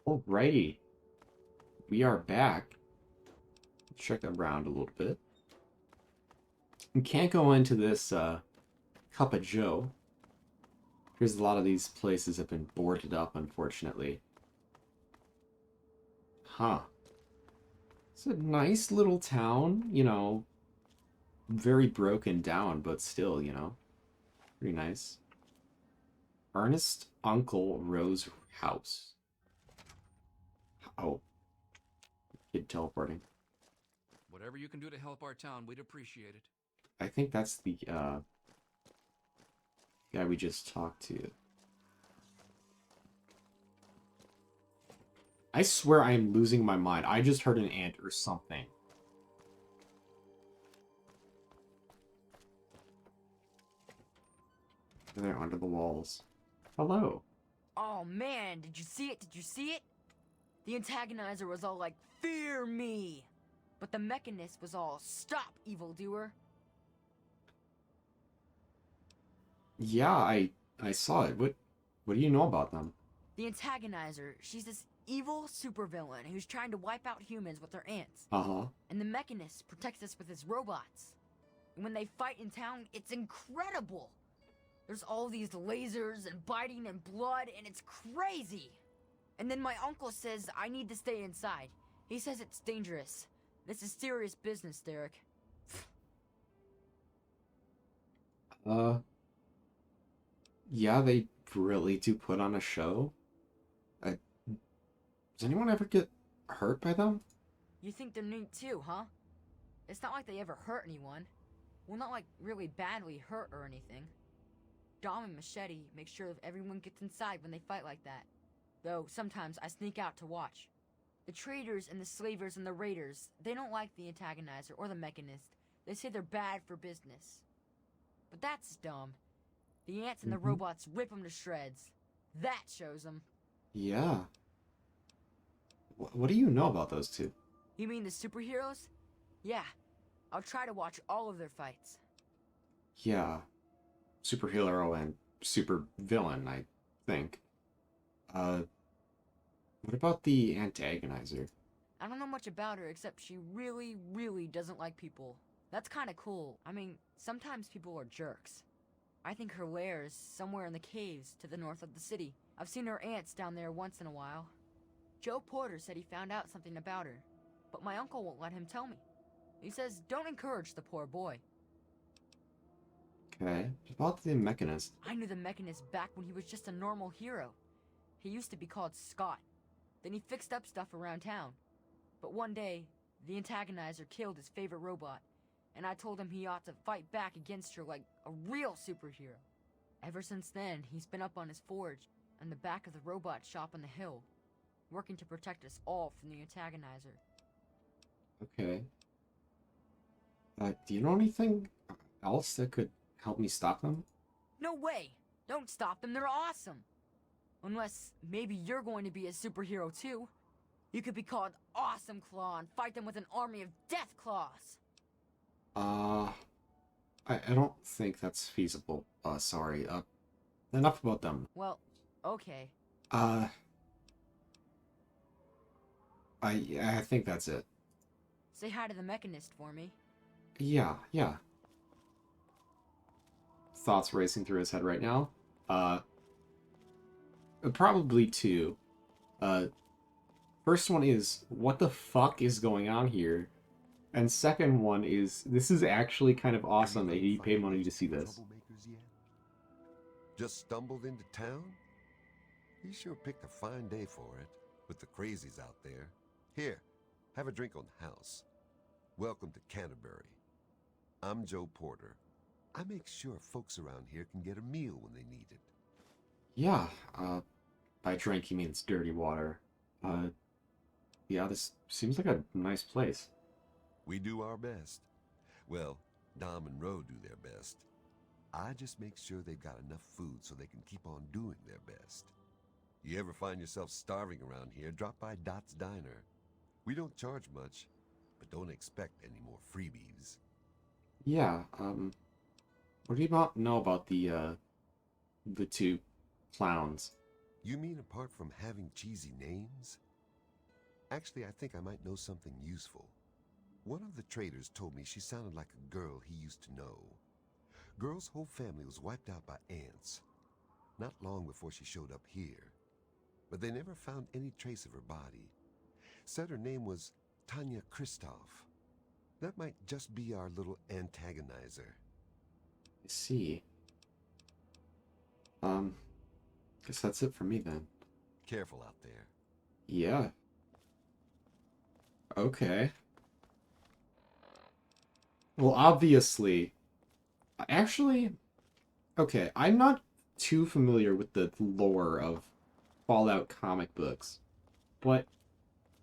Alrighty, we are back. Check around a little bit. We can't go into this Cup of Joe. Here's a lot of these places have been boarded up, unfortunately. Huh. It's a nice little town, very broken down, but still, pretty nice. Ernest Uncle Rose House. Oh, kid teleporting. Whatever you can do to help our town, we'd appreciate it. I think that's the guy we just talked to. I swear I am losing my mind. I just heard an ant or something. They're under the walls. Hello. Oh man, did you see it? Did you see it? The antagonizer was all like, "Fear me!" But the mechanist was all, "Stop, evildoer!" Yeah, I saw it. What do you know about them? The antagonizer, she's this evil supervillain who's trying to wipe out humans with her ants. Uh-huh. And the mechanist protects us with his robots. And when they fight in town, it's incredible! There's all these lasers and biting and blood, and it's crazy! And then my uncle says I need to stay inside. He says it's dangerous. This is serious business, Derek. Yeah, they really do put on a show. Does anyone ever get hurt by them? You think they're neat too, huh? It's not like they ever hurt anyone. Well, not like really badly hurt or anything. Dom and Machete make sure that everyone gets inside when they fight like that. Though, sometimes I sneak out to watch. The traders and the slavers and the raiders, they don't like the antagonizer or the mechanist. They say they're bad for business. But that's dumb. The ants and the robots rip them to shreds. That shows them. Yeah. What do you know about those two? You mean the superheroes? Yeah. I'll try to watch all of their fights. Yeah. Superhero and super villain, I think. What about the antagonizer? I don't know much about her except she really, really doesn't like people. That's kinda cool. I mean, sometimes people are jerks. I think her lair is somewhere in the caves to the north of the city. I've seen her ants down there once in a while. Joe Porter said he found out something about her, but my uncle won't let him tell me. He says don't encourage the poor boy. Okay. About the mechanist. I knew the mechanist back when he was just a normal hero. He used to be called Scott. Then he fixed up stuff around town. But one day, the antagonizer killed his favorite robot, and I told him he ought to fight back against her like a real superhero. Ever since then, he's been up on his forge and the back of the robot shop on the hill, working to protect us all from the antagonizer. Okay. Do you know anything else that could help me stop them? No way! Don't stop them, they're awesome! Unless maybe you're going to be a superhero too. You could be called Awesome Claw and fight them with an army of Death Claws. I don't think that's feasible. Sorry. Enough about them. Well, okay. I think that's it. Say hi to the mechanist for me. Yeah. Thoughts racing through his head right now. Probably two. First one is, what the fuck is going on here? And second one is, this is actually kind of awesome that he paid money to see this. Troublemakers yet? Just stumbled into town? He sure picked a fine day for it, with the crazies out there. Here, have a drink on the house. Welcome to Canterbury. I'm Joe Porter. I make sure folks around here can get a meal when they need it. Yeah, by drink he means dirty water. Yeah, this seems like a nice place. We do our best. Well, Dom and Ro do their best. I just make sure they've got enough food so they can keep on doing their best. You ever find yourself starving around here, drop by Dot's Diner. We don't charge much, but don't expect any more freebies. Yeah, what do you know about the two clowns? You mean apart from having cheesy names? Actually, I think I might know something useful. One of the traders told me she sounded like a girl he used to know. Girl's whole family was wiped out by ants. Not long before she showed up here. But they never found any trace of her body. Said her name was Tanya Kristoff. That might just be our little antagonizer. I see. Guess that's it for me then. Careful out there. Yeah. Okay. Well, obviously... Actually... Okay, I'm not too familiar with the lore of Fallout comic books, but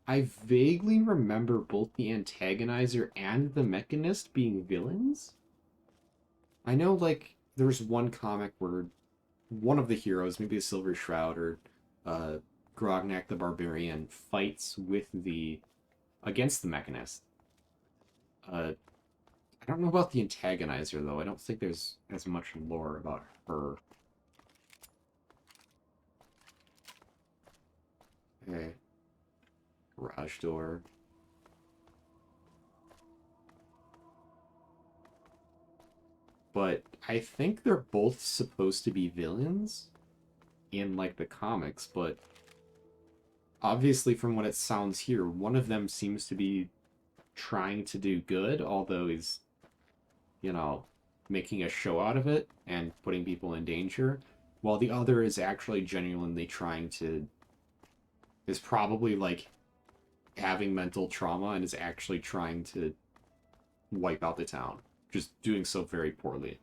I vaguely remember both the antagonizer and the mechanist being villains. I know, like, there's one comic where one of the heroes, maybe a Silver Shroud or Grognak the Barbarian, fights with against the mechanist. I don't know about the antagonizer, though. I don't think there's as much lore about her. Okay. Garage door. But I think they're both supposed to be villains in, like, the comics, but obviously from what it sounds here, one of them seems to be trying to do good, although he's, you know, making a show out of it and putting people in danger, while the other is actually genuinely is probably, like, having mental trauma and is actually trying to wipe out the town. Just doing so very poorly.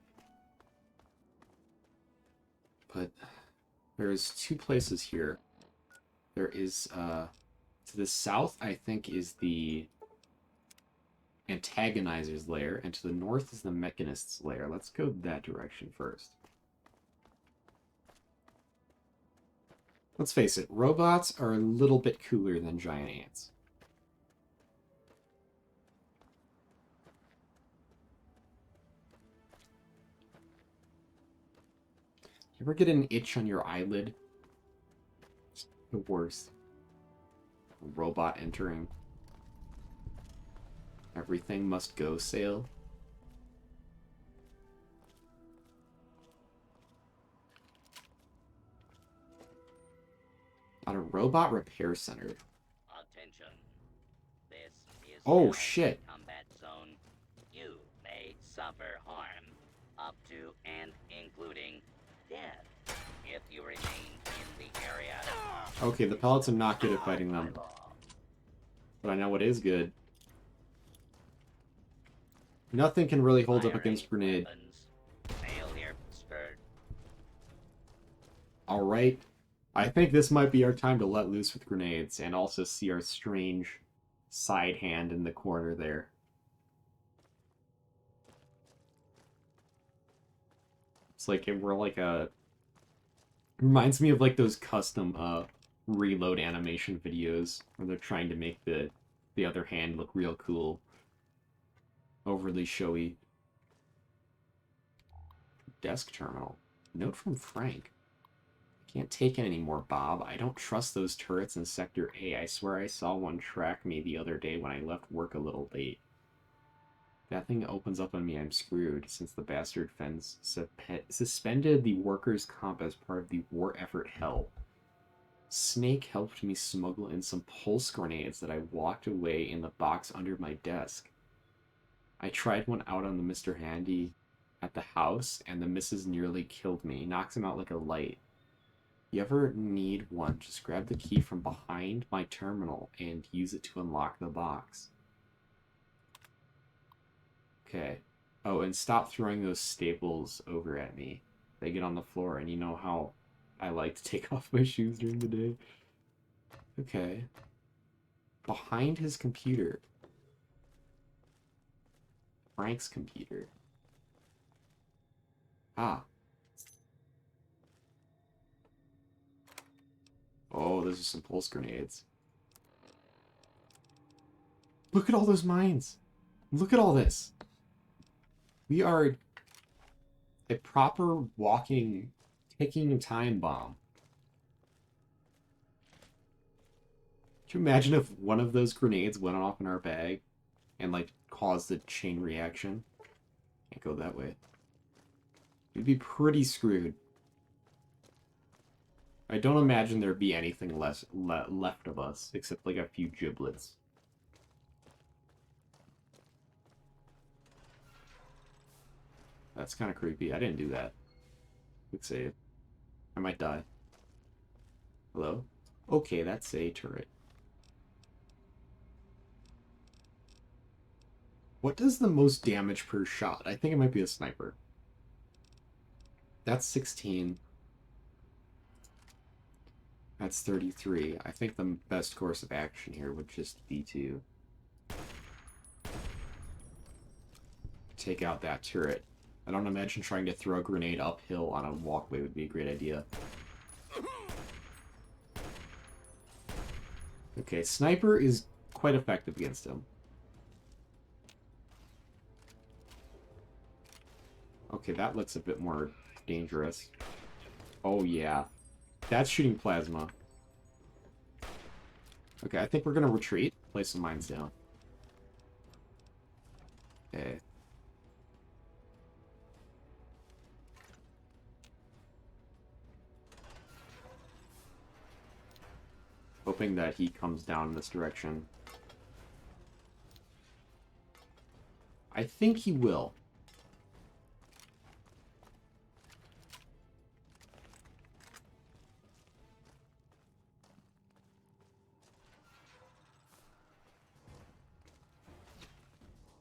But there's two places here. There is, to the south, I think, is the antagonizer's lair, and to the north is the mechanist's lair. Let's go that direction first. Let's face it, robots are a little bit cooler than giant ants. You ever get an itch on your eyelid? It's the worst. A robot entering. Everything must go sale. At a robot repair center. Attention. This is Oh, now shit. a combat zone. You may suffer harm up to and including death if you remain in the area. Okay, the pellets are not good at fighting them. But I know what is good. Nothing can really hold up against grenade. Failure spurred. Alright. I think this might be our time to let loose with grenades, and also see our strange side hand in the corner there. It's like we're like a... Reminds me of like those custom reload animation videos where they're trying to make the other hand look real cool. Overly showy. Desk terminal. Note from Frank. Can't take it anymore, Bob. I don't trust those turrets in Sector A. I swear I saw one track me the other day when I left work a little late. That thing opens up on me, I'm screwed, since the bastard fence suspended the workers' comp as part of the war effort hell. Snake helped me smuggle in some pulse grenades that I walked away in the box under my desk. I tried one out on the Mr. Handy at the house, and the missus nearly killed me. Knocks him out like a light. You ever need one, just grab the key from behind my terminal and use it to unlock the box. Okay. Oh, and stop throwing those staples over at me. They get on the floor, and you know how I like to take off my shoes during the day. Okay. Behind his computer. Frank's computer. Ah. Oh, those are some pulse grenades. Look at all those mines. Look at all this. We are a proper walking, ticking time bomb. you imagine if one of those grenades went off in our bag and, like, caused a chain reaction? Can't go that way. We'd be pretty screwed. I don't imagine there'd be anything left of us, except, like, a few giblets. That's kind of creepy. I didn't do that. Quick save. I might die. Hello? Okay, that's a turret. What does the most damage per shot? I think it might be a sniper. That's 16. That's 33. I think the best course of action here would just be to take out that turret. I don't imagine trying to throw a grenade uphill on a walkway would be a great idea. Okay, sniper is quite effective against him. Okay, that looks a bit more dangerous. Oh yeah. That's shooting plasma. Okay, I think we're gonna retreat. Place some mines down. Okay. Hoping that he comes down in this direction. I think he will.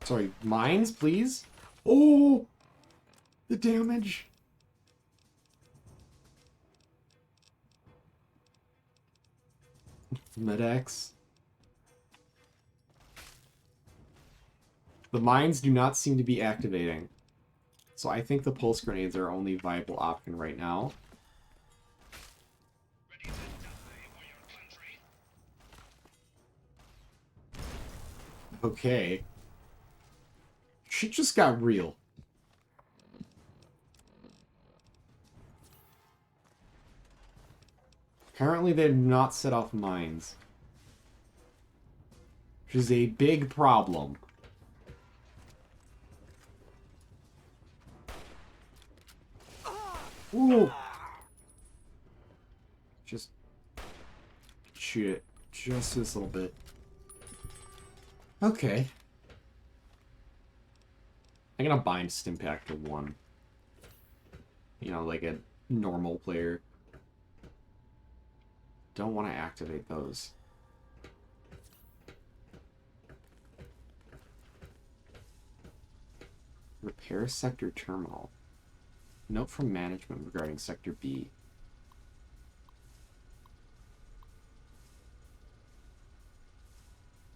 Sorry, mines, please? Oh! The damage! Med-X. The mines do not seem to be activating. So I think the pulse grenades are our only viable option right now. Okay. Shit just got real. Apparently they did not set off mines. Which is a big problem. Ooh! Just shoot it. Just this little bit. Okay. I'm gonna bind Stimpack to 1. You know, like a normal player. Don't want to activate those. Repair Sector Terminal. Note from management regarding Sector B.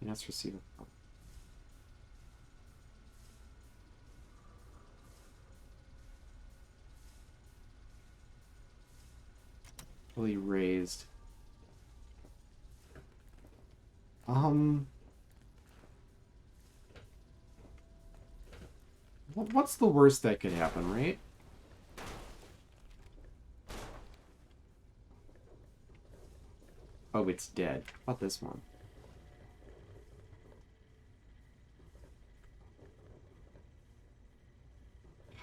Let's receive a... Fully raised. What's the worst that could happen, right? Oh, it's dead. How about this one?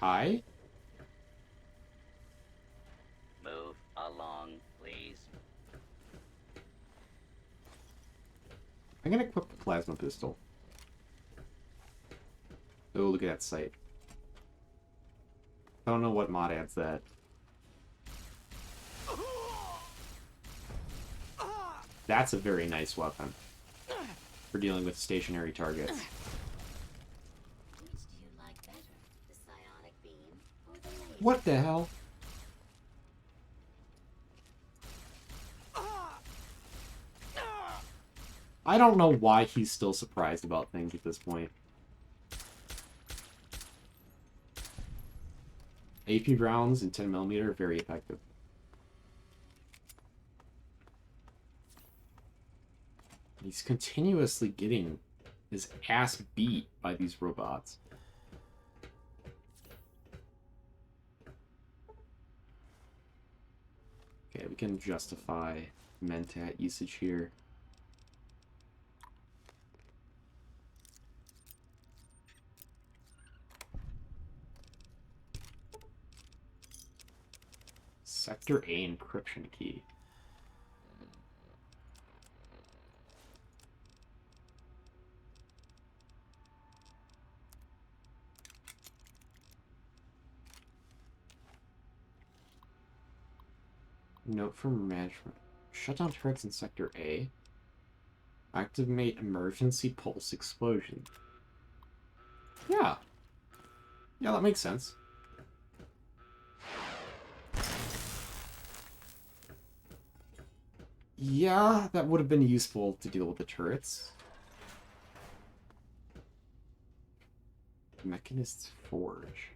Hi? Move along, please. I'm gonna equip the plasma pistol. Oh, look at that sight. I don't know what mod adds that. That's a very nice weapon for dealing with stationary targets. Which do you like better, the psionic beam or the laser? What the hell? I don't know why he's still surprised about things at this point. AP rounds and 10mm are very effective. He's continuously getting his ass beat by these robots. Okay, we can justify Mentat usage here. Sector A encryption key. Note from management. Shut down turrets in Sector A. Activate emergency pulse explosion. Yeah. Yeah, that makes sense. Yeah, that would have been useful to deal with the turrets. Mechanist's Forge.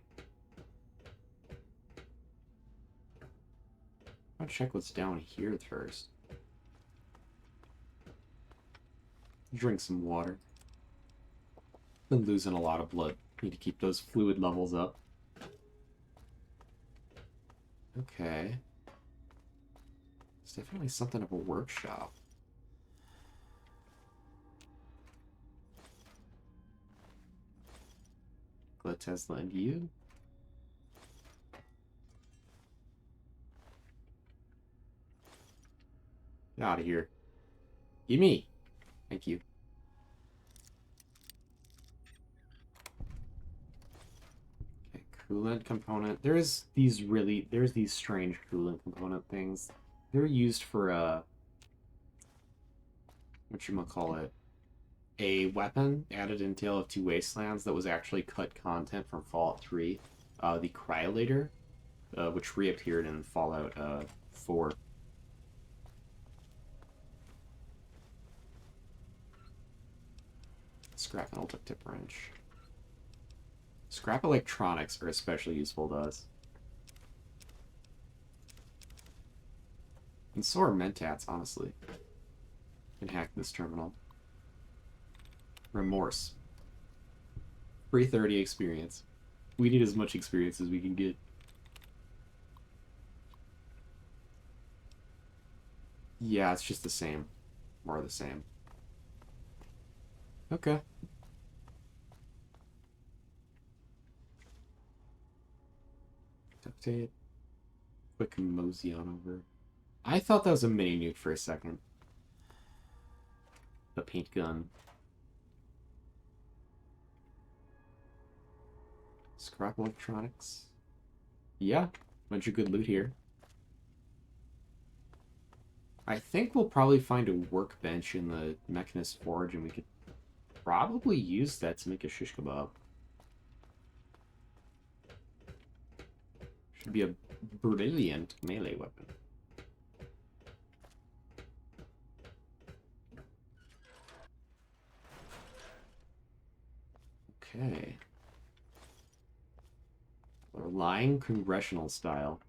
I'll check what's down here first. Drink some water. Been losing a lot of blood. Need to keep those fluid levels up. Okay. It's definitely something of a workshop. Let Tesla and you. Get out of here. Give me. Thank you. Okay, coolant component. There's these strange coolant component things. They're used for whatchamacallit, a weapon added in Tale of Two Wastelands that was actually cut content from Fallout 3. The Cryolator, which reappeared in Fallout 4. Scrap and ultra tip wrench. Scrap electronics are especially useful to us. And so are mentats, honestly. Can hack this terminal. Remorse. Free 30 experience. We need as much experience as we can get. Yeah, it's just the same. More of the same. Okay. Duct tape. Quick mosey on over. I thought that was a mini nuke for a second. The paint gun. Scrap electronics. Yeah, bunch of good loot here. I think we'll probably find a workbench in the Mechanist Forge, and we could probably use that to make a shish kebab. Should be a brilliant melee weapon. Okay. Lying congressional style.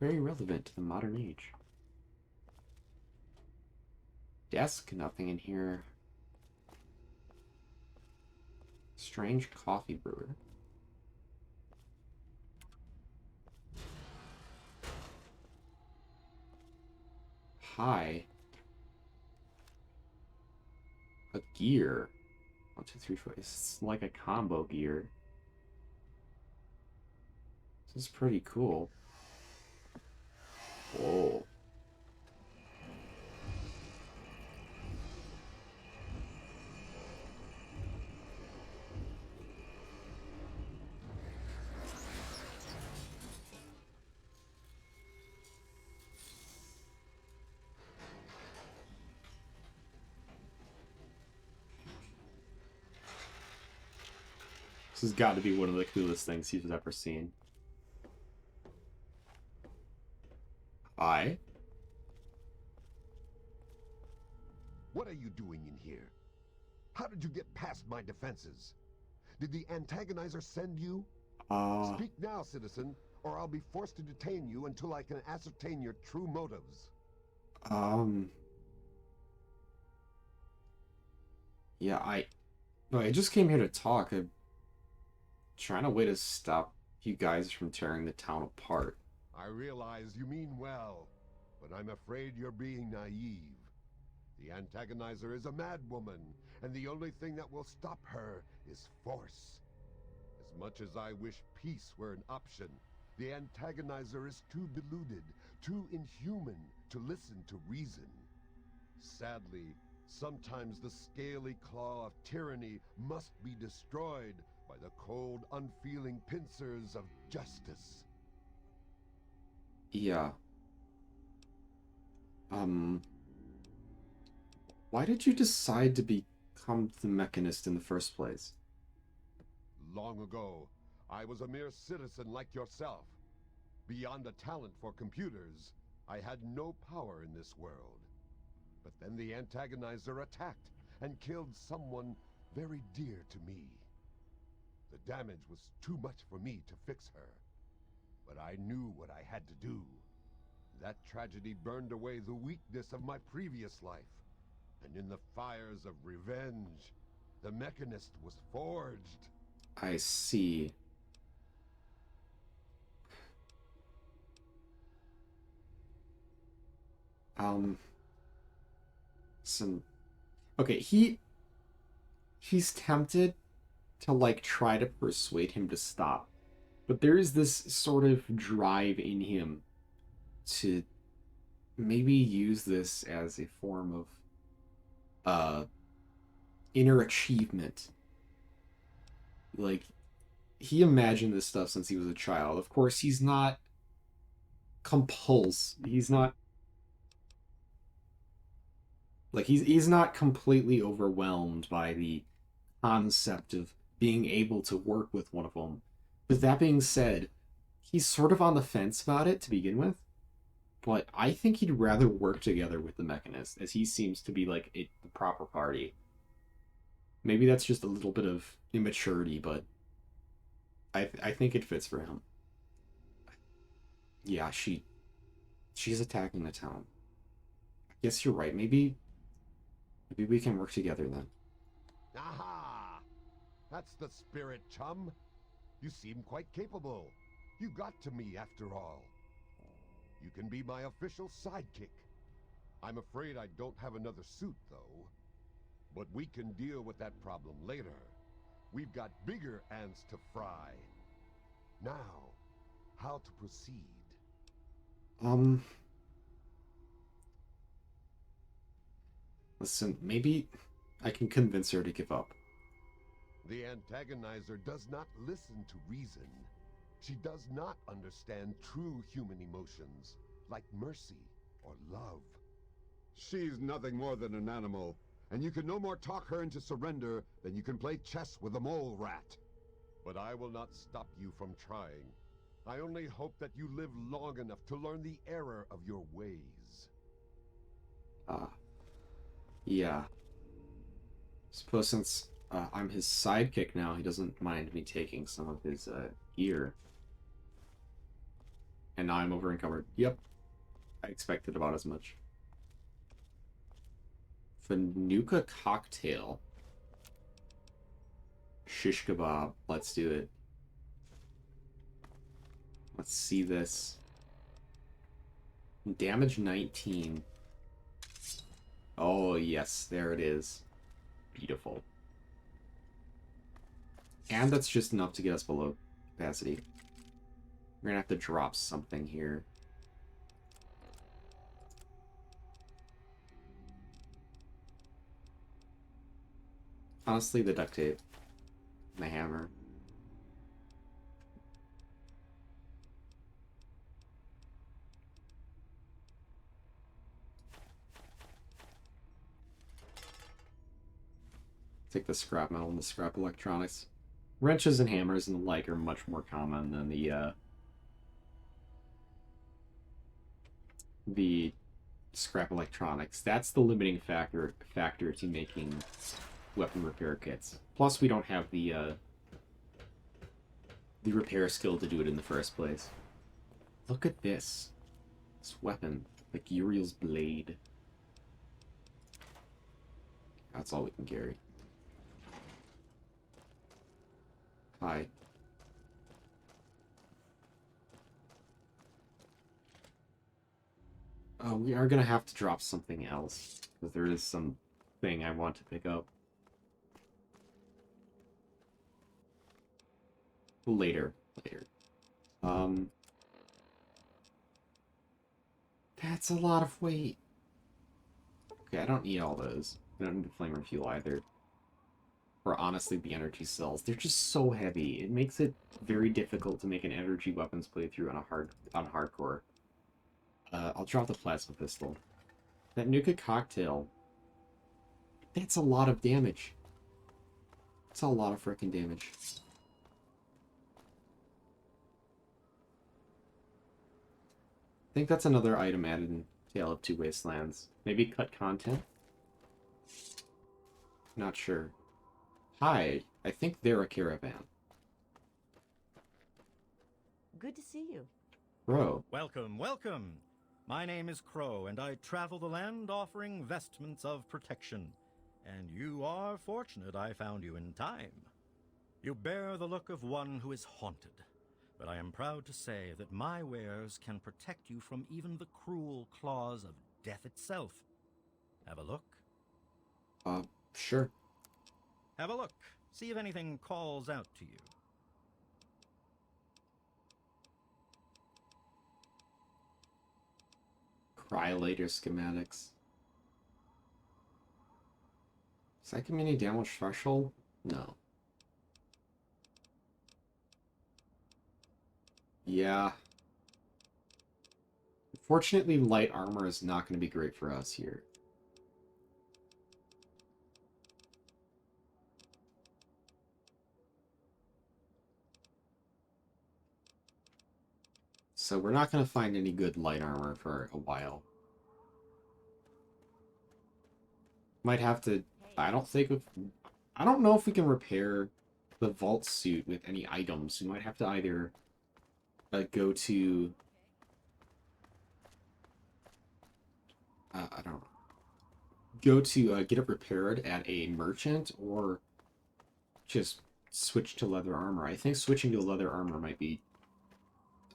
Very relevant to the modern age. Desk, nothing in here. Strange coffee brewer. Hi. A gear. 1, 2, 3, 4. It's like a combo gear. This is pretty cool. Whoa. This has got to be one of the coolest things he's ever seen. Hi. What are you doing in here? How did you get past my defenses? Did the antagonizer send you? Speak now, citizen, or I'll be forced to detain you until I can ascertain your true motives. Yeah, I just came here to talk. I'm trying to way to stop you guys from tearing the town apart. I realize you mean well, but I'm afraid you're being naive. The antagonizer is a madwoman, and the only thing that will stop her is force. As much as I wish peace were an option, The antagonizer is too deluded, too inhuman to listen to reason. Sadly, sometimes the scaly claw of tyranny must be destroyed by the cold, unfeeling pincers of justice. Yeah. Why did you decide to become the Mechanist in the first place? Long ago, I was a mere citizen like yourself. Beyond a talent for computers, I had no power in this world. But then the antagonizer attacked and killed someone very dear to me. The damage was too much for me to fix her. But I knew what I had to do. That tragedy burned away the weakness of my previous life. And in the fires of revenge, the Mechanist was forged. I see. Okay, he's tempted to, like, try to persuade him to stop. But there is this sort of drive in him to maybe use this as a form of inner achievement. Like, he imagined this stuff since he was a child. Of course, he's not he's not like he's not completely overwhelmed by the concept of being able to work with one of them. But that being said, he's sort of on the fence about it to begin with. But I think he'd rather work together with the Mechanist, as he seems to be like the proper party. Maybe that's just a little bit of immaturity, but I think it fits for him. Yeah, she's attacking the town. I guess you're right. Maybe we can work together then. Aha! That's the spirit, chum. You seem quite capable. You got to me after all. You can be my official sidekick. I'm afraid I don't have another suit, though. But we can deal with that problem later. We've got bigger ants to fry. Now, how to proceed? Listen, maybe I can convince her to give up. The antagonizer does not listen to reason. She does not understand true human emotions, like mercy or love. She's nothing more than an animal, and you can no more talk her into surrender than you can play chess with a mole rat. But I will not stop you from trying. I only hope that you live long enough to learn the error of your ways. Yeah. Suppose since I'm his sidekick now, he doesn't mind me taking some of his gear. And now I'm over encumbered. Yep. I expected about as much. Fanuka cocktail. Shish kebab. Let's do it. Let's see this. Damage 19. Oh, yes. There it is. Beautiful. And that's just enough to get us below capacity. We're gonna have to drop something here. Honestly, the duct tape. And the hammer. Take the scrap metal and the scrap electronics. Wrenches and hammers and the like are much more common than the scrap electronics. That's the limiting factor to making weapon repair kits. Plus, we don't have the repair skill to do it in the first place. Look at this. This weapon. Like Uriel's blade. That's all we can carry. Hi. We are gonna have to drop something else, because there is something I want to pick up. Later. That's a lot of weight. Okay, I don't need all those. I don't need the flamer fuel either. Or honestly, the energy cells. They're just so heavy. It makes it very difficult to make an energy weapons playthrough on hardcore. I'll drop the plasma pistol. That Nuka cocktail. That's a lot of damage. That's a lot of freaking damage. I think that's another item added in Tale of Two Wastelands. Maybe cut content? Not sure. Hi, I think they're a caravan. Good to see you. Bro. Welcome, welcome. My name is Crow, and I travel the land offering vestments of protection. And you are fortunate I found you in time. You bear the look of one who is haunted, but I am proud to say that my wares can protect you from even the cruel claws of death itself. Have a look? Sure. Have a look. See if anything calls out to you. Cryolator schematics. Second mini damage threshold? No. Yeah. Fortunately, light armor is not going to be great for us here. So we're not going to find any good light armor for a while. Might have to... I don't know if we can repair the vault suit with any items. We might have to either go to... I don't know. Go to get it repaired at a merchant, or just switch to leather armor. I think switching to leather armor might be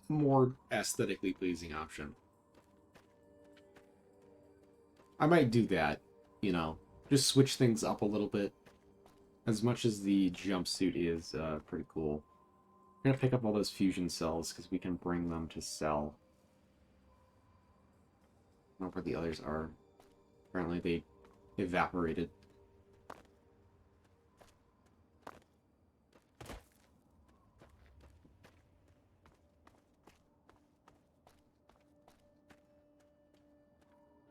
a more aesthetically pleasing option. I might do that, you know. Just switch things up a little bit. As much as the jumpsuit is pretty cool. I'm gonna pick up all those fusion cells because we can bring them to sell. I don't know where the others are. Apparently they evaporated.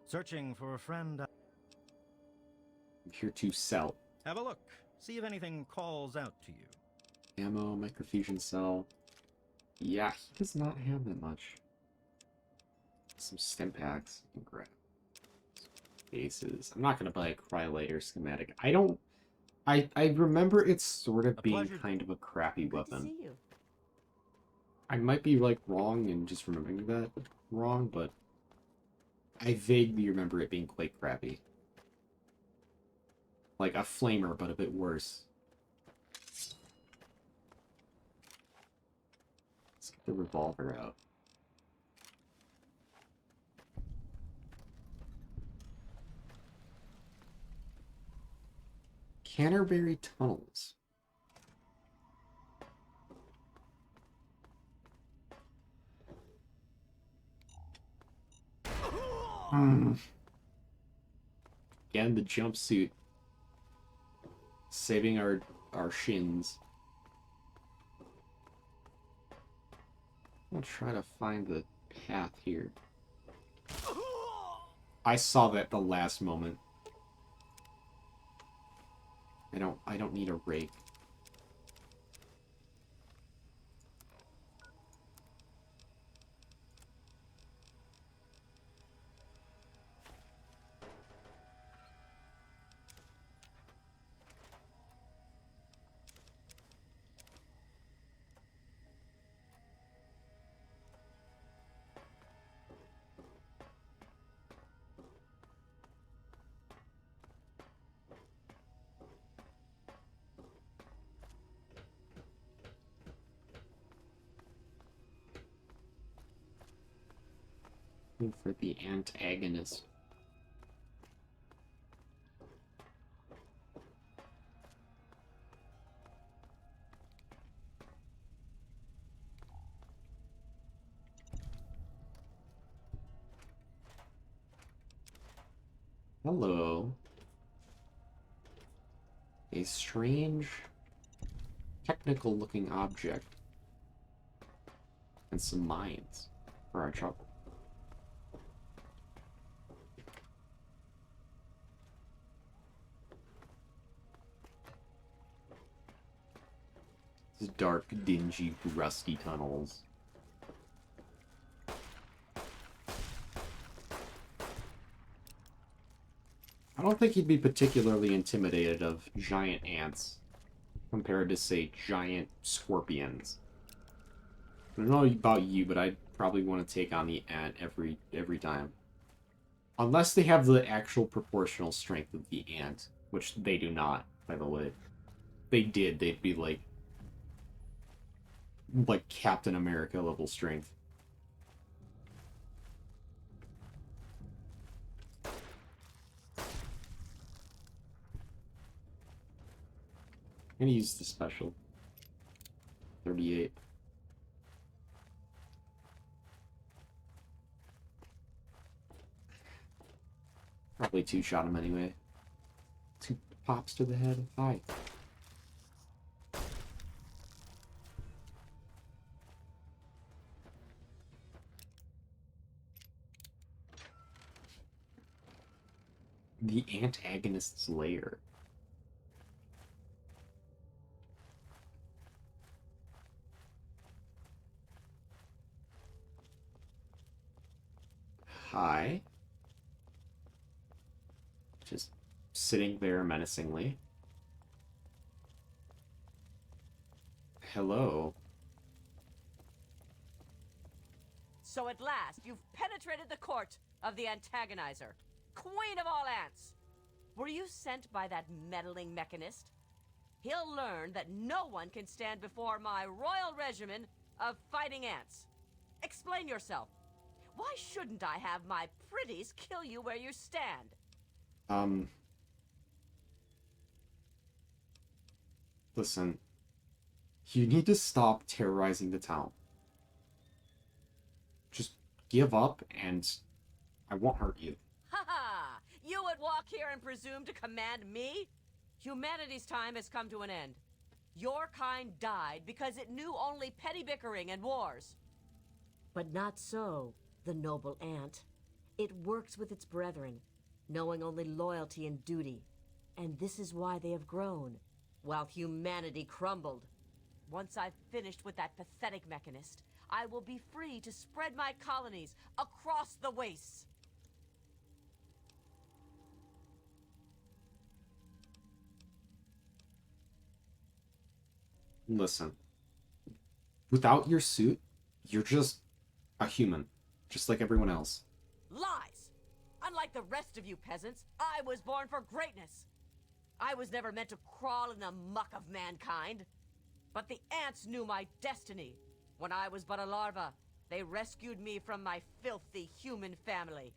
Searching for a friend. I'm here to sell. Have a look. See if anything calls out to you. Ammo, microfusion cell. Yeah, he does not have that much. Some stim packs. I can grab. Cases. I'm not gonna buy a cryolator schematic. I remember it sort of being kind of a crappy Good to weapon. see you. I might be like wrong and just remembering that wrong, but I vaguely remember it being quite crappy. Like a flamer, but a bit worse. Let's get the revolver out. Canterbury Tunnels. Again, the jumpsuit. Saving our shins. I'll try to find the path here. I saw that the last moment. I don't need a rake. For the antagonist. Hello. A strange, technical-looking object. And some mines for our trouble. These dark, dingy, rusty tunnels. I don't think he'd be particularly intimidated of giant ants compared to, say, giant scorpions. I don't know about you, but I'd probably want to take on the ant every time. Unless they have the actual proportional strength of the ant, which they do not, by the way. If they did, they'd be like Captain America level strength. I'm gonna use the special. 38. Probably two-shot him anyway. 2 pops to the head. Hi. The antagonist's lair. Hi. Just sitting there menacingly. Hello. So at last, you've penetrated the court of the antagonizer, queen of all ants. Were you sent by that meddling mechanist? He'll learn that no one can stand before my royal regimen of fighting ants. Explain yourself. Why shouldn't I have my pretties kill you where you stand? Listen. You need to stop terrorizing the town. Just give up and I won't hurt you. Ha ha! You would walk here and presume to command me? Humanity's time has come to an end. Your kind died because it knew only petty bickering and wars. But not so, the noble ant. It works with its brethren, knowing only loyalty and duty. And this is why they have grown, while humanity crumbled. Once I've finished with that pathetic mechanist, I will be free to spread my colonies across the wastes. Listen. Without your suit, you're just a human. Just like everyone else. Lies! Unlike the rest of you peasants, I was born for greatness. I was never meant to crawl in the muck of mankind. But the ants knew my destiny. When I was but a larva, they rescued me from my filthy human family.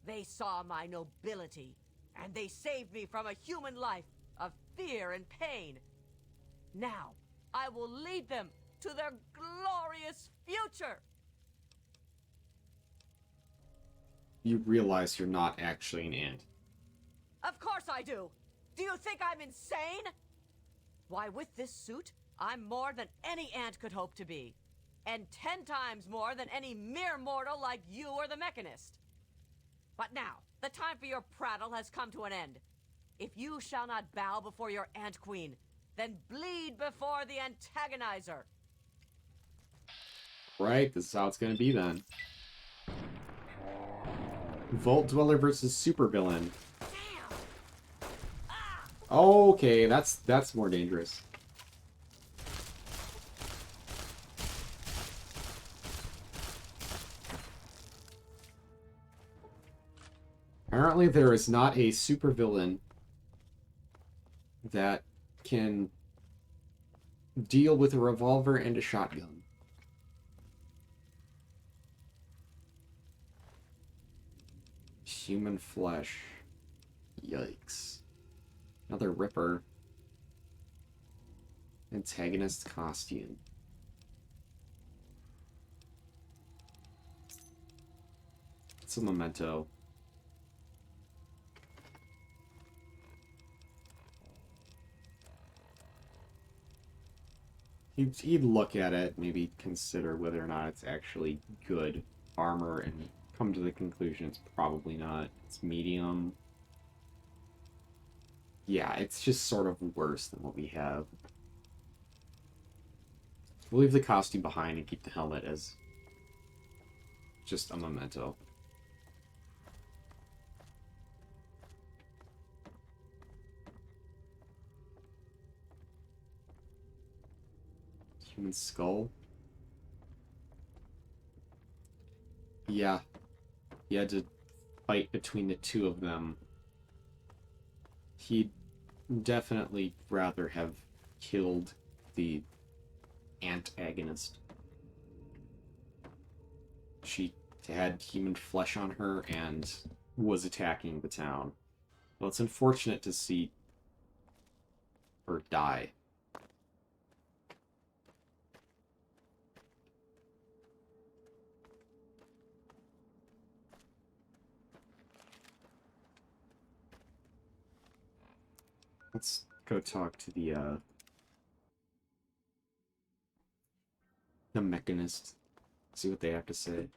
They saw my nobility, and they saved me from a human life of fear and pain. Now, I will lead them to their glorious future! You realize you're not actually an ant. Of course I do! Do you think I'm insane? Why, with this suit, I'm more than any ant could hope to be. And 10 times more than any mere mortal like you or the mechanist. But now, the time for your prattle has come to an end. If you shall not bow before your ant queen, then bleed before the antagonizer. Right, this is how it's gonna be then. Vault Dweller versus Supervillain. Okay, that's more dangerous. Apparently there is not a supervillain that can deal with a revolver and a shotgun. Human flesh. Yikes. Another Ripper. Antagonist costume. It's a memento. He'd look at it, maybe consider whether or not it's actually good armor, and come to the conclusion it's probably not. It's medium. Yeah, it's just sort of worse than what we have. We'll leave the costume behind and keep the helmet as just a memento. Human skull. Yeah. He had to fight between the two of them. He'd definitely rather have killed the antagonist. She had human flesh on her and was attacking the town. Well, it's unfortunate to see her die. Let's go talk to the mechanist. See what they have to say.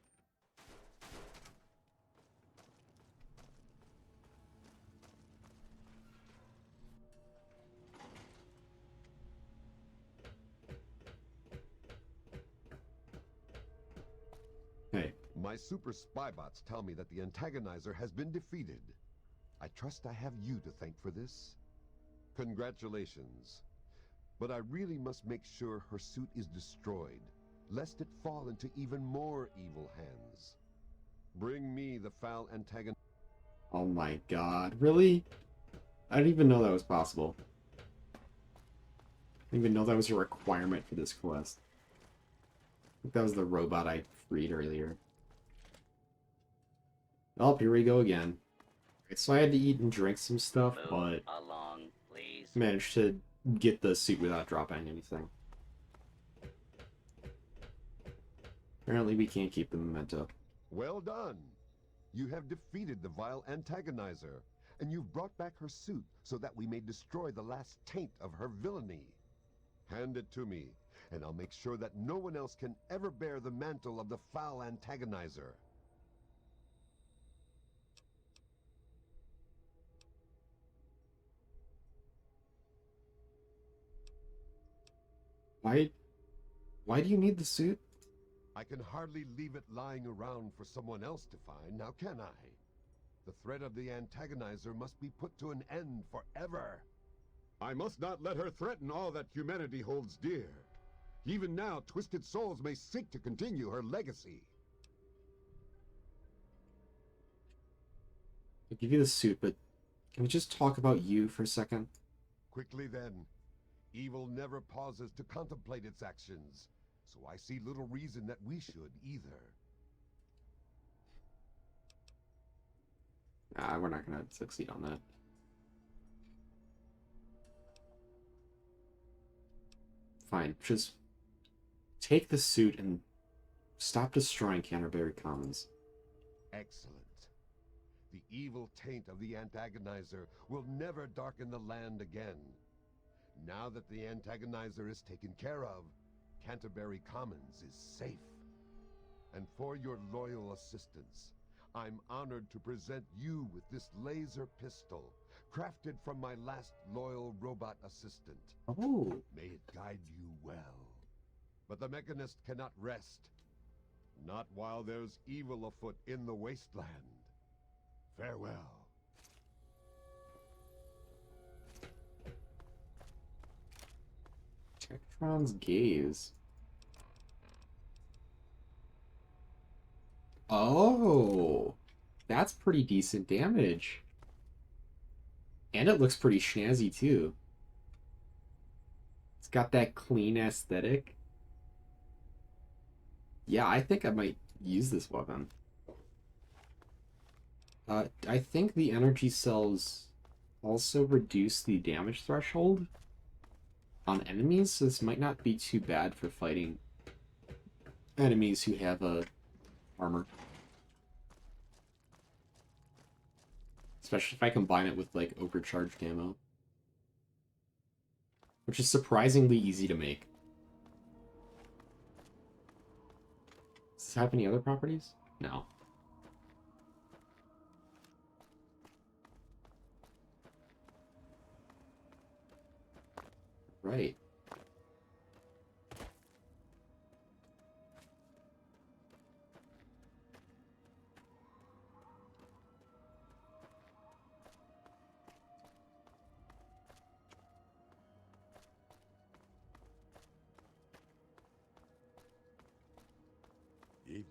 Hey. My super spy bots tell me that the antagonizer has been defeated. I trust I have you to thank for this. Congratulations. But I really must make sure her suit is destroyed, lest it fall into even more evil hands. Bring me the foul antagonist. Oh my god, really? I didn't even know that was possible. I didn't even know that was a requirement for this quest. I think that was the robot I freed earlier. Oh, here we go again. Okay, so I had to eat and drink some stuff, Move but along, please. managed to get the suit without dropping anything. Apparently we can't keep the memento. Well done. You have defeated the vile antagonizer, and you've brought back her suit so that we may destroy the last taint of her villainy. Hand it to me, and I'll make sure that no one else can ever bear the mantle of the foul antagonizer. Why do you need the suit? I can hardly leave it lying around for someone else to find, now can I? The threat of the antagonizer must be put to an end forever. I must not let her threaten all that humanity holds dear. Even now, twisted souls may seek to continue her legacy. I'll give you the suit, but can we just talk about you for a second? Quickly then. Evil never pauses to contemplate its actions, so I see little reason that we should either. Nah, we're not gonna succeed on that. Fine, just take the suit and stop destroying Canterbury Commons. Excellent. The evil taint of the antagonizer will never darken the land again. Now that the antagonizer is taken care of, Canterbury Commons is safe. And for your loyal assistance, I'm honored to present you with this laser pistol, crafted from my last loyal robot assistant. Oh. May it guide you well. But the Mechanist cannot rest. Not while there's evil afoot in the Wasteland. Farewell. Tektron's gaze. Oh, that's pretty decent damage. And it looks pretty snazzy too. It's got that clean aesthetic. Yeah, I think I might use this weapon. I think the energy cells also reduce the damage threshold on enemies, so this might not be too bad for fighting enemies who have armor. Especially if I combine it with, like, overcharged ammo. Which is surprisingly easy to make. Does it have any other properties? No. Right.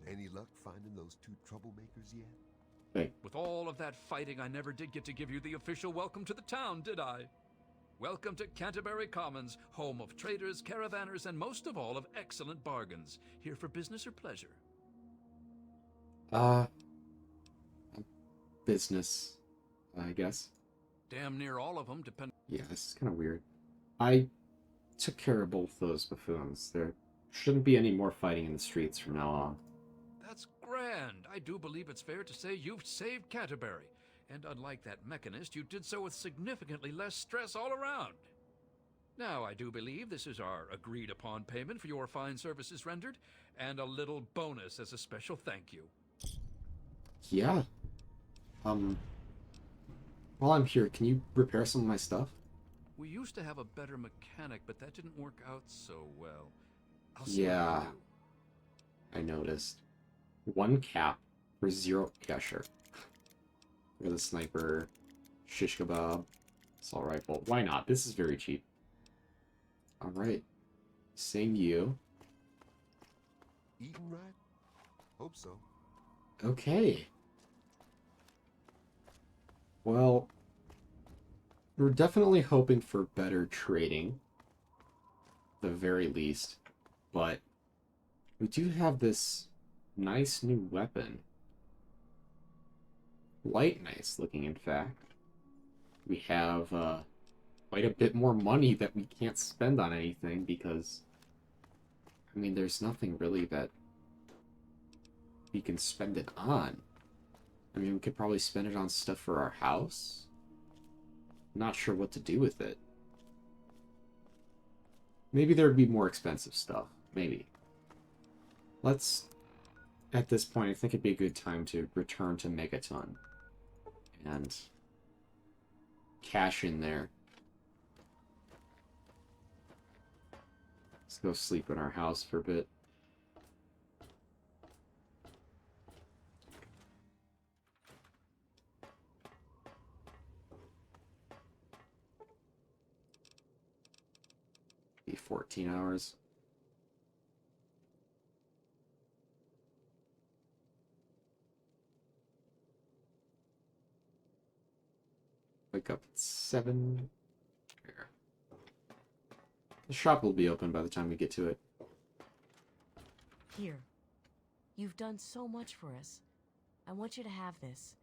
Any luck finding those two troublemakers yet? Hey. With all of that fighting, I never did get to give you the official welcome to the town, did I? Welcome to Canterbury Commons, home of traders, caravanners, and most of all, of excellent bargains. Here for business or pleasure? Business, I guess. Damn near all of them, depending. Yeah, this is kind of weird. I took care of both those buffoons. There shouldn't be any more fighting in the streets from now on. That's grand. I do believe it's fair to say you've saved Canterbury. And unlike that mechanist, you did so with significantly less stress all around. Now, I do believe this is our agreed-upon payment for your fine services rendered, and a little bonus as a special thank you. Yeah. While I'm here, can you repair some of my stuff? We used to have a better mechanic, but that didn't work out so well. I'll see what I Yeah. can do. I noticed. 1 cap for 0... Yeah, sure. For the sniper, shish kebab, assault rifle. Why not? This is very cheap. Alright. Same you. Eating right? Hope so. Okay. Well, we're definitely hoping for better trading. At the very least. But we do have this nice new weapon. Quite nice looking, in fact. We have quite a bit more money that we can't spend on anything because, I mean, there's nothing really that we can spend it on. I mean, we could probably spend it on stuff for our house. Not sure what to do with it. Maybe there would be more expensive stuff. Maybe. Let's, at this point, I think it'd be a good time to return to Megaton. And cash in there. Let's go sleep in our house for a bit. Be 14 hours. Wake up at 7. Here. The shop will be open by the time we get to it. Here. You've done so much for us. I want you to have this.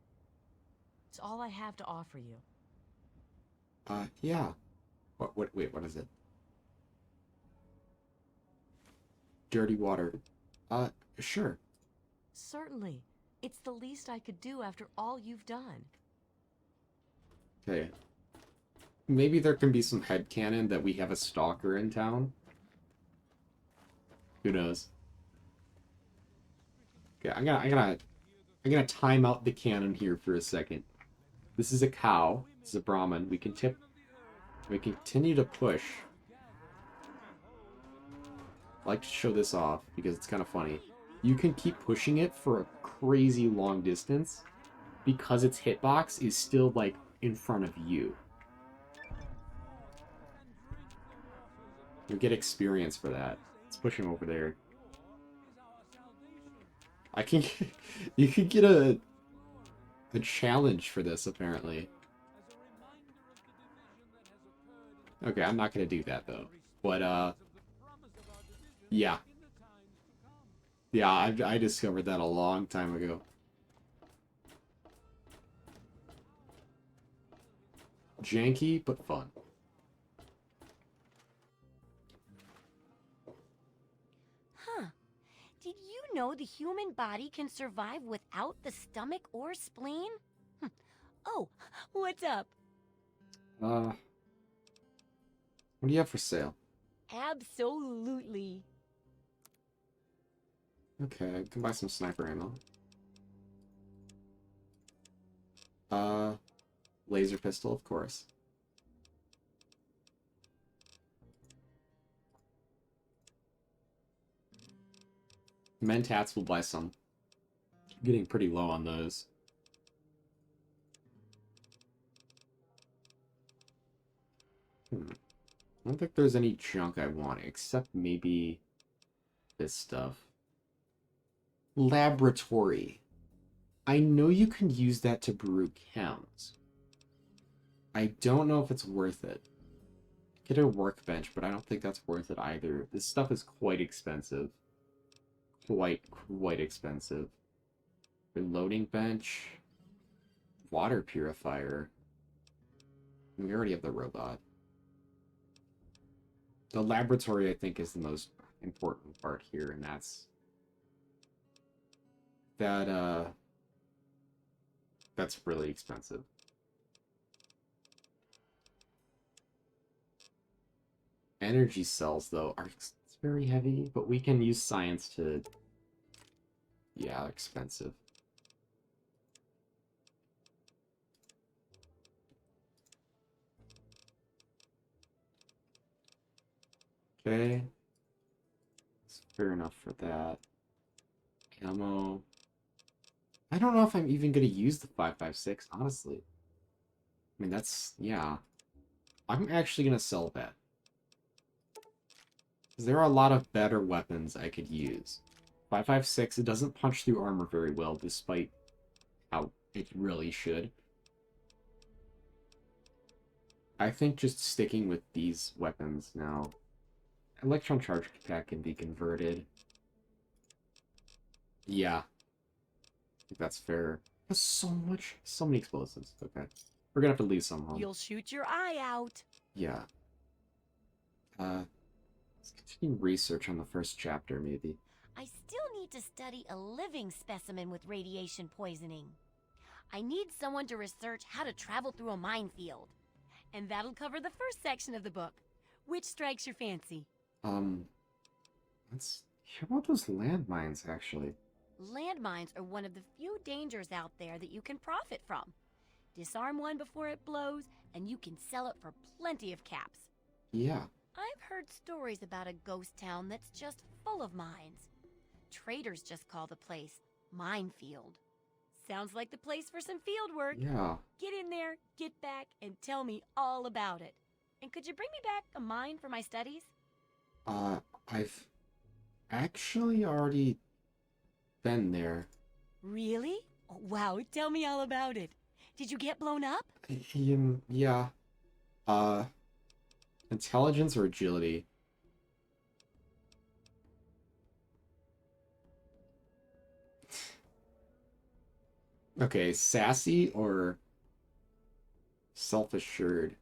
It's all I have to offer you. Yeah. Wait, what is it? Dirty water. Sure. Certainly. It's the least I could do after all you've done. Okay. Maybe there can be some headcanon that we have a stalker in town. Who knows? Okay, I'm gonna time out the cannon here for a second. This is a cow. This is a Brahmin. We can continue to push. I like to show this off because it's kind of funny. You can keep pushing it for a crazy long distance because its hitbox is still like in front of you. You get experience for that. Let's push him over there. You can get a challenge for this apparently. Okay, I'm not gonna do that though. But yeah. Yeah, I discovered that a long time ago. Janky, but fun. Huh. Did you know the human body can survive without the stomach or spleen? Oh, what's up? What do you have for sale? Absolutely. Okay, I can buy some sniper ammo. Laser pistol, of course. Mentats will buy some. Getting pretty low on those. I don't think there's any junk I want, except maybe this stuff. Laboratory. I know you can use that to brew chems. I don't know if it's worth it. Get a workbench, but I don't think that's worth it either. This stuff is quite expensive. Quite expensive. Reloading bench. Water purifier. We already have the robot. The laboratory, I think, is the most important part here, and that's really expensive. Energy cells, though, are very heavy, but we can use science to... Yeah, expensive. Okay. That's fair enough for that. Ammo. I don't know if I'm even going to use the 5.56, honestly. I mean, that's... Yeah. I'm actually going to sell that. Because there are a lot of better weapons I could use. 5.56, it doesn't punch through armor very well, despite how it really should. I think just sticking with these weapons now. Electron charge pack can be converted. Yeah. I think that's fair. That's so many explosives. Okay. We're gonna have to leave some home. You'll shoot your eye out. Yeah. Let's continue research on the first chapter, maybe. I still need to study a living specimen with radiation poisoning. I need someone to research how to travel through a minefield. And that'll cover the first section of the book. Which strikes your fancy? Let's hear about those landmines, actually. Landmines are one of the few dangers out there that you can profit from. Disarm one before it blows, and you can sell it for plenty of caps. Yeah. I've heard stories about a ghost town that's just full of mines. Traders just call the place Minefield. Sounds like the place for some field work. Yeah. Get in there, get back, and tell me all about it. And could you bring me back a mine for my studies? I've actually already been there. Really? Oh, wow, tell me all about it. Did you get blown up? Yeah. Intelligence or agility? Okay, sassy or self-assured?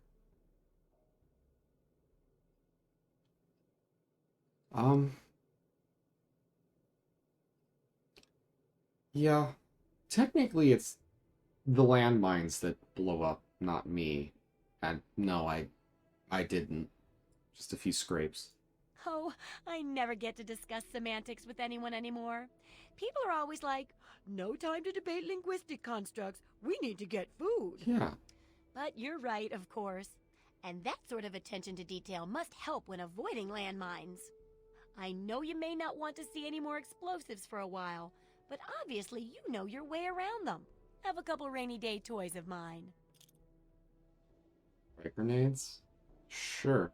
Yeah. Technically, it's the landmines that blow up, not me. And no, I didn't. Just a few scrapes. Oh, I never get to discuss semantics with anyone anymore. People are always like, no time to debate linguistic constructs. We need to get food. Yeah. But you're right, of course. And that sort of attention to detail must help when avoiding landmines. I know you may not want to see any more explosives for a while, but obviously you know your way around them. Have a couple rainy day toys of mine. Ray grenades? Sure.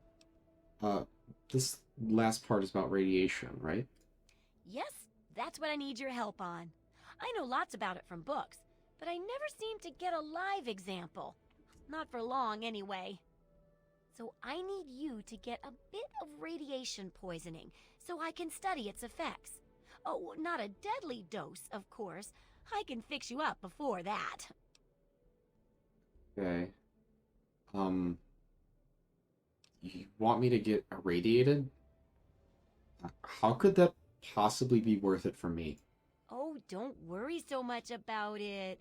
This last part is about radiation, right? Yes, that's what I need your help on. I know lots about it from books, but I never seem to get a live example. Not for long, anyway. So I need you to get a bit of radiation poisoning so I can study its effects. Oh, not a deadly dose, of course. I can fix you up before that. Okay. You want me to get irradiated? How could that possibly be worth it for me? Oh, don't worry so much about it.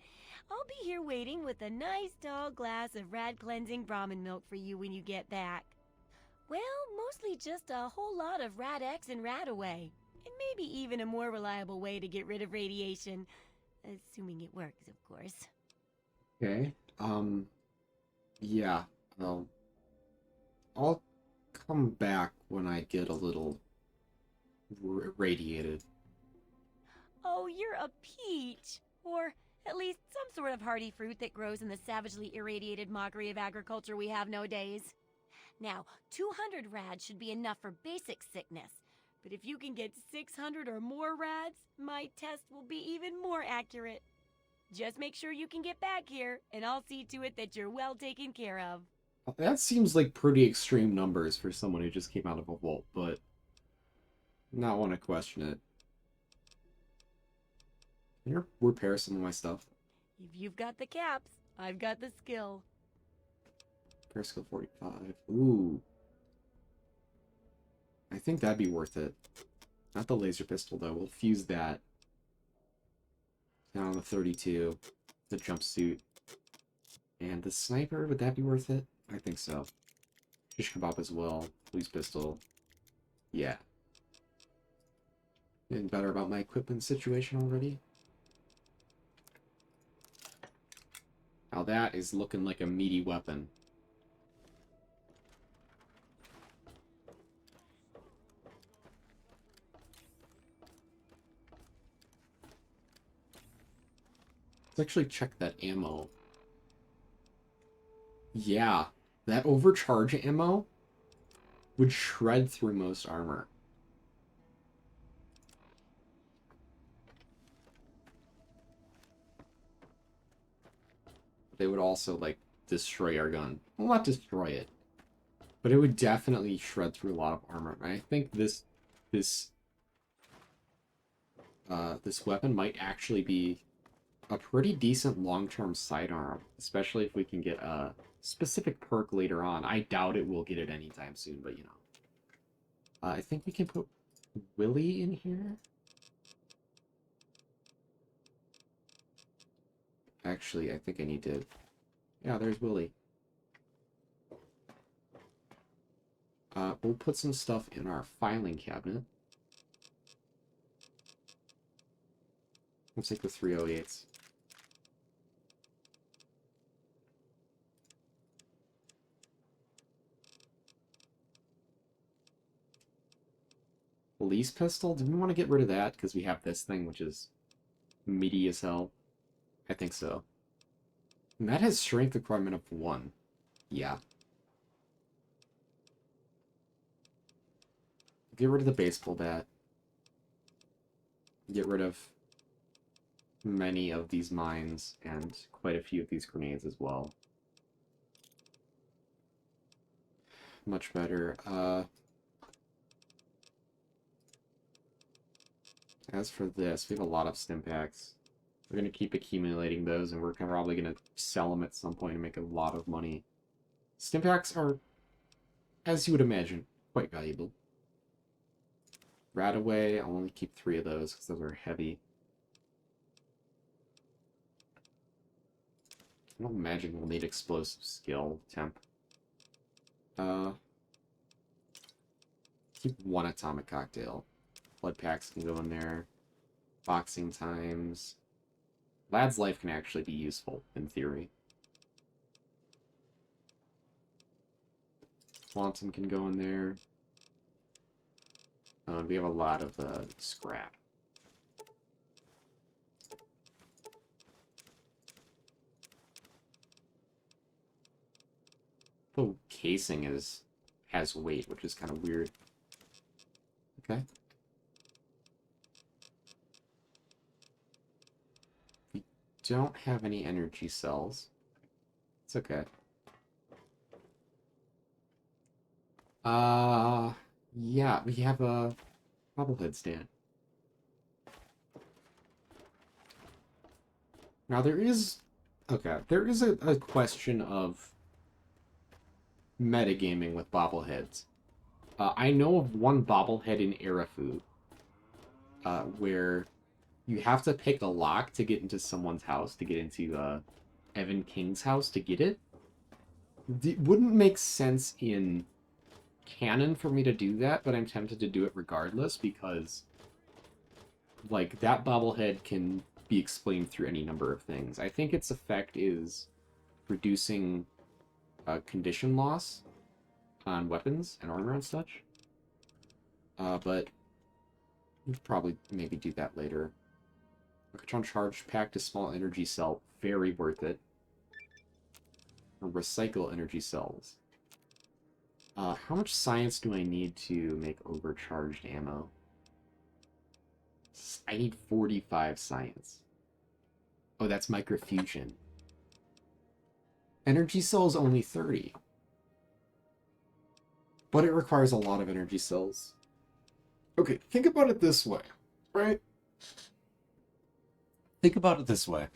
I'll be here waiting with a nice tall glass of rad-cleansing Brahmin milk for you when you get back. Well, mostly just a whole lot of Rad-X and Rad-Away. and maybe even a more reliable way to get rid of radiation. Assuming it works, of course. Okay. Yeah. Well, I'll come back when I get a little radiated. Oh, you're a peach! Or at least some sort of hardy fruit that grows in the savagely irradiated mockery of agriculture we have nowadays. Now, 200 rads should be enough for basic sickness. But if you can get 600 or more rads, my test will be even more accurate. Just make sure you can get back here, and I'll see to it that you're well taken care of. That seems like pretty extreme numbers for someone who just came out of a vault, but not want to question it. Can you repair some of my stuff? If you've got the caps, I've got the skill. Repair skill 45. Ooh. I think that'd be worth it. Not the laser pistol, though. We'll fuse that. Down on the 32. The jumpsuit. And the sniper, would that be worth it? I think so. Shish kebab as well. Police pistol. Yeah. Getting better about my equipment situation already. Now that is looking like a meaty weapon. Let's actually check that ammo. Yeah, that overcharge ammo would shred through most armor. They would also, like, destroy our gun. Well, not destroy it, but it would definitely shred through a lot of armor. And I think this weapon might actually be a pretty decent long-term sidearm, especially if we can get a specific perk later on. I doubt it will get it anytime soon, but you know. I think we can put Willie in here. Actually, I think I need to... Yeah, there's Willie. We'll put some stuff in our filing cabinet. Let's take the 308s. Police pistol? Do we want to get rid of that because we have this thing, which is meaty as hell? I think so. And that has strength requirement of 1. Yeah. Get rid of the baseball bat. Get rid of many of these mines and quite a few of these grenades as well. Much better. As for this, we have a lot of stim packs. We're going to keep accumulating those, and we're probably going to sell them at some point and make a lot of money. Stim packs are, as you would imagine, quite valuable. Radaway, I'll only keep 3 of those, because those are heavy. I don't imagine we'll need explosive skill temp. Keep 1 atomic cocktail. Blood packs can go in there. Boxing times. Lad's life can actually be useful, in theory. Quantum can go in there. We have a lot of scrap. The casing has weight, which is kind of weird. Okay. We don't have any energy cells. It's okay. Yeah, we have a bobblehead stand. Now there is a question of metagaming with bobbleheads. I know of one bobblehead in Arafu, where you have to pick a lock to get into someone's house, to get into Evan King's house to get it. It wouldn't make sense in canon for me to do that, but I'm tempted to do it regardless, because like, that bobblehead can be explained through any number of things. I think its effect is reducing condition loss on weapons and armor and such. But we'll probably maybe do that later. Mechatron charge packed a small energy cell. Very worth it. Or recycle energy cells. How much science do I need to make overcharged ammo? I need 45 science. Oh, that's microfusion. Energy cells only 30. But it requires a lot of energy cells. Okay, think about it this way, right? Think about it this way.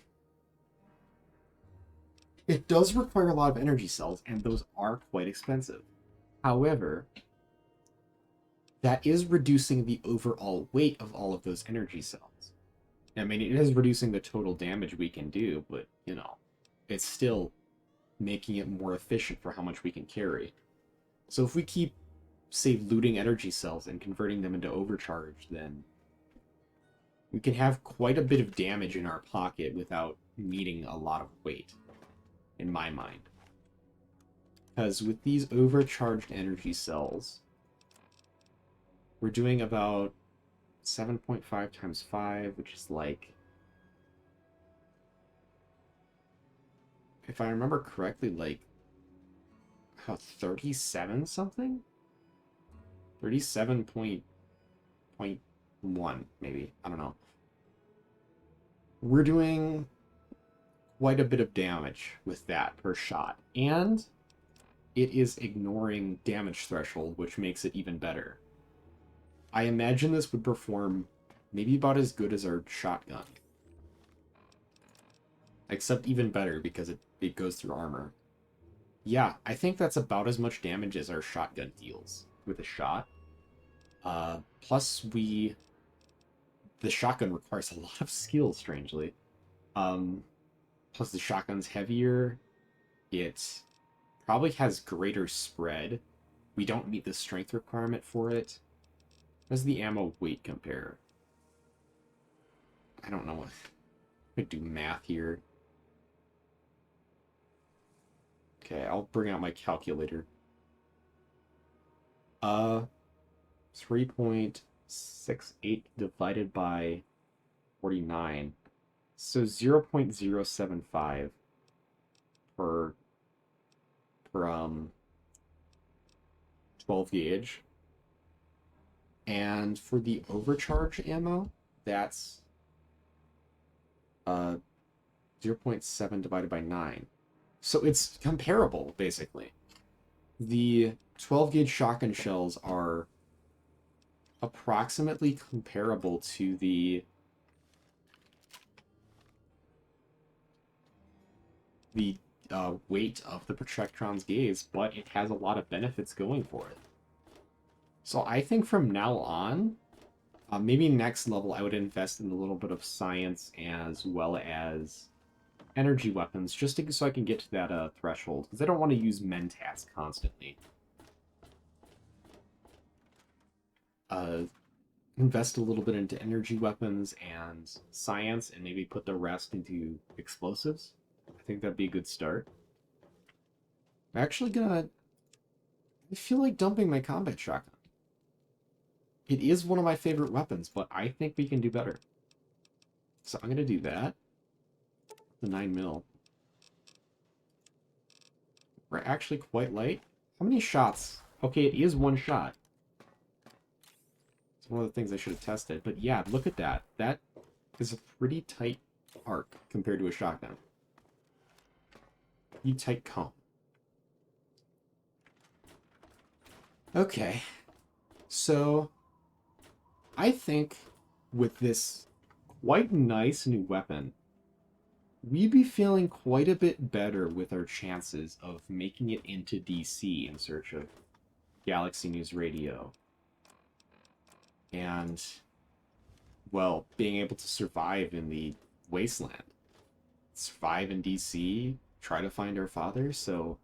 It does require a lot of energy cells, and those are quite expensive. However, that is reducing the overall weight of all of those energy cells. I mean, it is reducing the total damage we can do, but, you know, it's still making it more efficient for how much we can carry. So if we keep, say, looting energy cells and converting them into overcharge, then we can have quite a bit of damage in our pocket without needing a lot of weight, in my mind. Because with these overcharged energy cells, we're doing about 7.5 times 5, which is like, if I remember correctly, like 37 something? 37.1 maybe. I don't know. We're doing quite a bit of damage with that per shot. And it is ignoring damage threshold, which makes it even better. I imagine this would perform maybe about as good as our shotgun. Except even better because it goes through armor. Yeah, I think that's about as much damage as our shotgun deals with a shot. Plus the shotgun requires a lot of skill, strangely. Plus the shotgun's heavier. It probably has greater spread. We don't meet the strength requirement for it. How does the ammo weight compare? I don't know what... I could do math here. Okay, I'll bring out my calculator. 3.68 divided by 49. So 0.075 per 12 gauge. And for the overcharge ammo, that's 0.7 divided by 9. So it's comparable, basically. The 12 gauge shotgun shells are approximately comparable to the weight of the Protectron's Gaze, but it has a lot of benefits going for it. So I think from now on, maybe next level I would invest in a little bit of science as well as energy weapons, just so I can get to that threshold, because I don't want to use Mentats constantly. Invest a little bit into energy weapons and science, and maybe put the rest into explosives. I think that'd be a good start. I'm actually gonna... I feel like dumping my combat shotgun. It is one of my favorite weapons, but I think we can do better. So I'm gonna do that. The 9mm. We're actually quite light. How many shots? Okay, it is one shot. It's one of the things I should have tested. But yeah, look at that. That is a pretty tight arc compared to a shotgun. Pretty tight cone. Okay. So, I think with this quite nice new weapon, we'd be feeling quite a bit better with our chances of making it into DC in search of Galaxy News Radio. And, well, being able to survive in the Wasteland. Survive in DC, try to find our father, so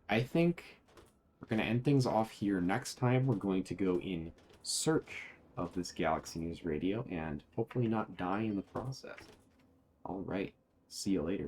I think we're going to end things off here. Next time, we're going to go in search of this Galaxy News Radio and hopefully not die in the process. Alright, see you later.